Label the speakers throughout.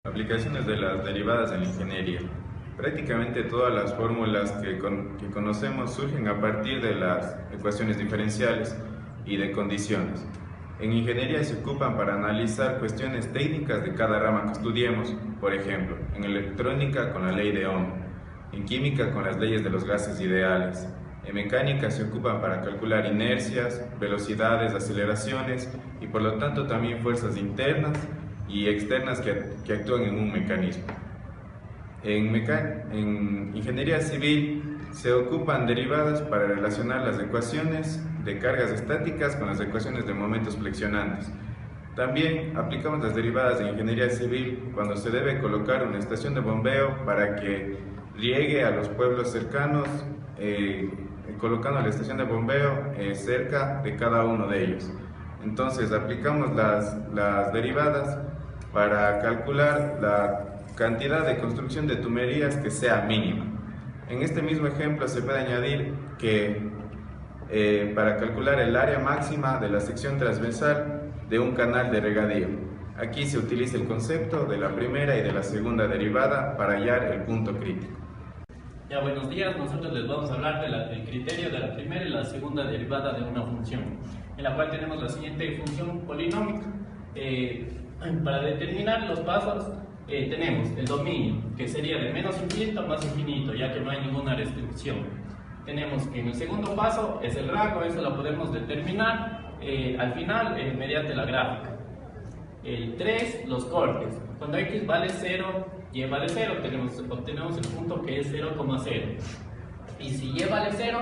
Speaker 1: Aplicaciones de las derivadas en la ingeniería. Prácticamente todas las fórmulas que conocemos surgen a partir de las ecuaciones diferenciales y de condiciones. En ingeniería se ocupan para analizar cuestiones técnicas de cada rama que estudiemos, por ejemplo, en electrónica con la ley de Ohm, en química con las leyes de los gases ideales, en mecánica se ocupan para calcular inercias, velocidades, aceleraciones y por lo tanto también fuerzas internas y externas que actúan en un mecanismo. En ingeniería civil se ocupan derivadas para relacionar las ecuaciones de cargas estáticas con las ecuaciones de momentos flexionantes. También aplicamos las derivadas de ingeniería civil cuando se debe colocar una estación de bombeo para que riegue a los pueblos cercanos, colocando la estación de bombeo cerca de cada uno de ellos. Entonces aplicamos las derivadas para calcular la cantidad de construcción de tuberías que sea mínima. En este mismo ejemplo se puede añadir que para calcular el área máxima de la sección transversal de un canal de regadío. Aquí se utiliza el concepto de la primera y de la segunda derivada para hallar el punto crítico.
Speaker 2: Ya, buenos días. Nosotros les vamos a hablar del criterio de la primera y la segunda derivada de una función, en la cual tenemos la siguiente función polinómica. Para determinar los pasos tenemos el dominio, que sería de menos infinito a más infinito, ya que no hay ninguna restricción. Tenemos que en el segundo paso es el rango, eso lo podemos determinar al final mediante la gráfica. El 3, los cortes. Cuando x vale 0, y vale 0, obtenemos el punto que es 0,0. Y si y vale 0,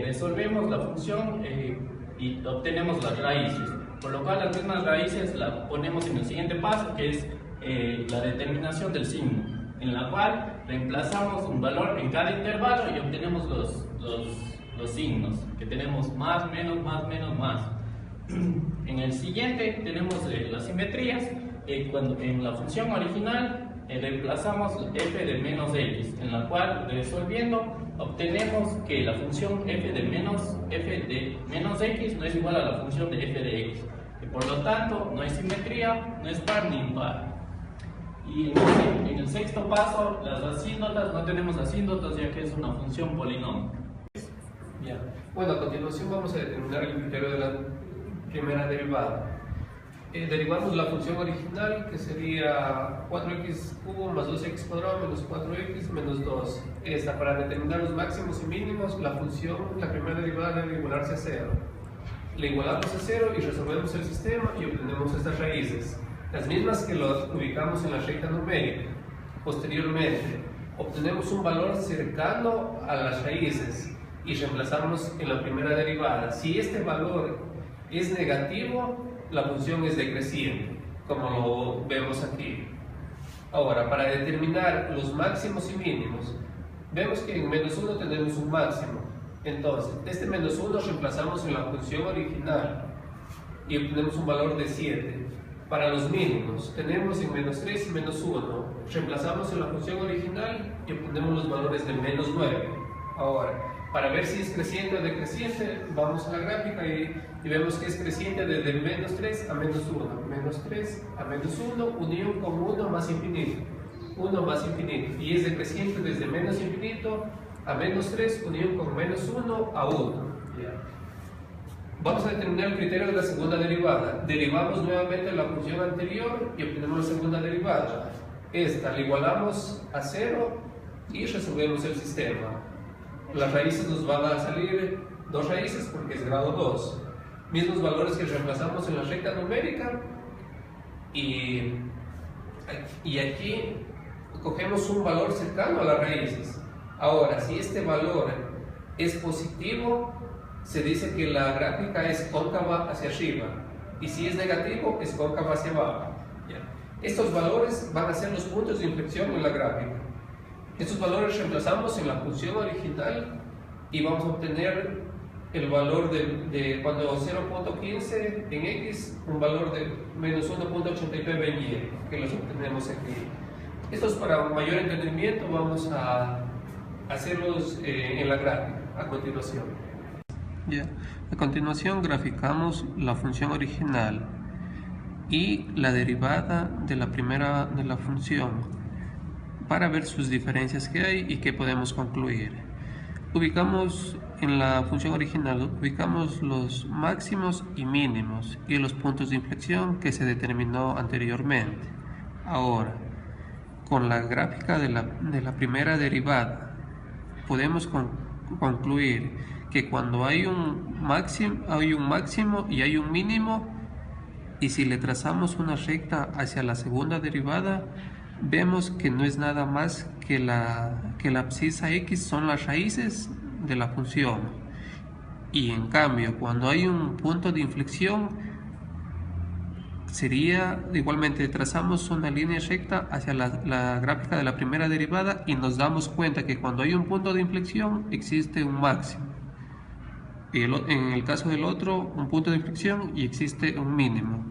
Speaker 2: resolvemos la función y obtenemos las raíces. Por lo cual las mismas raíces las ponemos en el siguiente paso, que es la determinación del signo, en la cual reemplazamos un valor en cada intervalo y obtenemos los signos, que tenemos más, menos, más. En el siguiente tenemos las simetrías. Cuando en la función original reemplazamos f de menos x, en la cual resolviendo obtenemos que la función f de menos x no es igual a la función de f de x, y por lo tanto no hay simetría, no es par ni impar. Y en el sexto paso, las asíntotas, no tenemos asíntotas ya que es una función polinómica.
Speaker 3: Bien. Bueno, a continuación vamos a determinar el criterio de la primera derivada. Derivamos la función original, que sería 4x cubo más 2x cuadrado menos 4x menos 2. Esta, para determinar los máximos y mínimos, la primera derivada debe igualarse a 0. Le igualamos a 0 y resolvemos el sistema y obtenemos estas raíces, las mismas que lo ubicamos en la recta numérica. Posteriormente, obtenemos un valor cercano a las raíces y reemplazamos en la primera derivada. Si este valor es negativo, la función es decreciente, como lo vemos aquí. Ahora, para determinar los máximos y mínimos, vemos que en menos 1 tenemos un máximo. Entonces, este menos 1 reemplazamos en la función original y obtenemos un valor de 7. Para los mínimos, tenemos en menos 3 y menos 1. Reemplazamos en la función original y obtenemos los valores de menos 9. Ahora, para ver si es creciente o decreciente, vamos a la gráfica y vemos que es creciente desde menos 3 a menos 1. Menos 3 a menos 1, unión con 1 más infinito. 1 más infinito. Y es decreciente desde menos infinito a menos 3, unión con menos 1 a 1. Vamos a determinar el criterio de la segunda derivada. Derivamos nuevamente la función anterior y obtenemos la segunda derivada. Esta la igualamos a 0 y resolvemos el sistema. Las raíces nos van a salir dos raíces porque es grado 2. Mismos valores que reemplazamos en la recta numérica. Y aquí cogemos un valor cercano a las raíces. Ahora, si este valor es positivo, se dice que la gráfica es cóncava hacia arriba, y si es negativo, es cóncava hacia abajo. Estos valores van a ser los puntos de inflexión en la gráfica. Estos valores reemplazamos en la función original y vamos a obtener el valor de cuando 0.15 en x, un valor de menos 1.89 en y, que los obtenemos aquí. Estos, para mayor entendimiento, vamos a hacerlos en la gráfica a continuación. A continuación graficamos la función original y la derivada de la primera de la función para ver sus diferencias que hay y qué podemos concluir. Ubicamos en la función original, ubicamos los máximos y mínimos y los puntos de inflexión que se determinó anteriormente. Ahora, con la gráfica de la primera derivada, podemos concluir que cuando hay un máximo y hay un mínimo, y si le trazamos una recta hacia la segunda derivada, vemos que no es nada más que la abscisa x son las raíces de la función. Y en cambio, cuando hay un punto de inflexión, sería igualmente trazamos una línea recta hacia la gráfica de la primera derivada y nos damos cuenta que cuando hay un punto de inflexión existe un máximo. Y en el caso del otro, un punto de inflexión y existe un mínimo.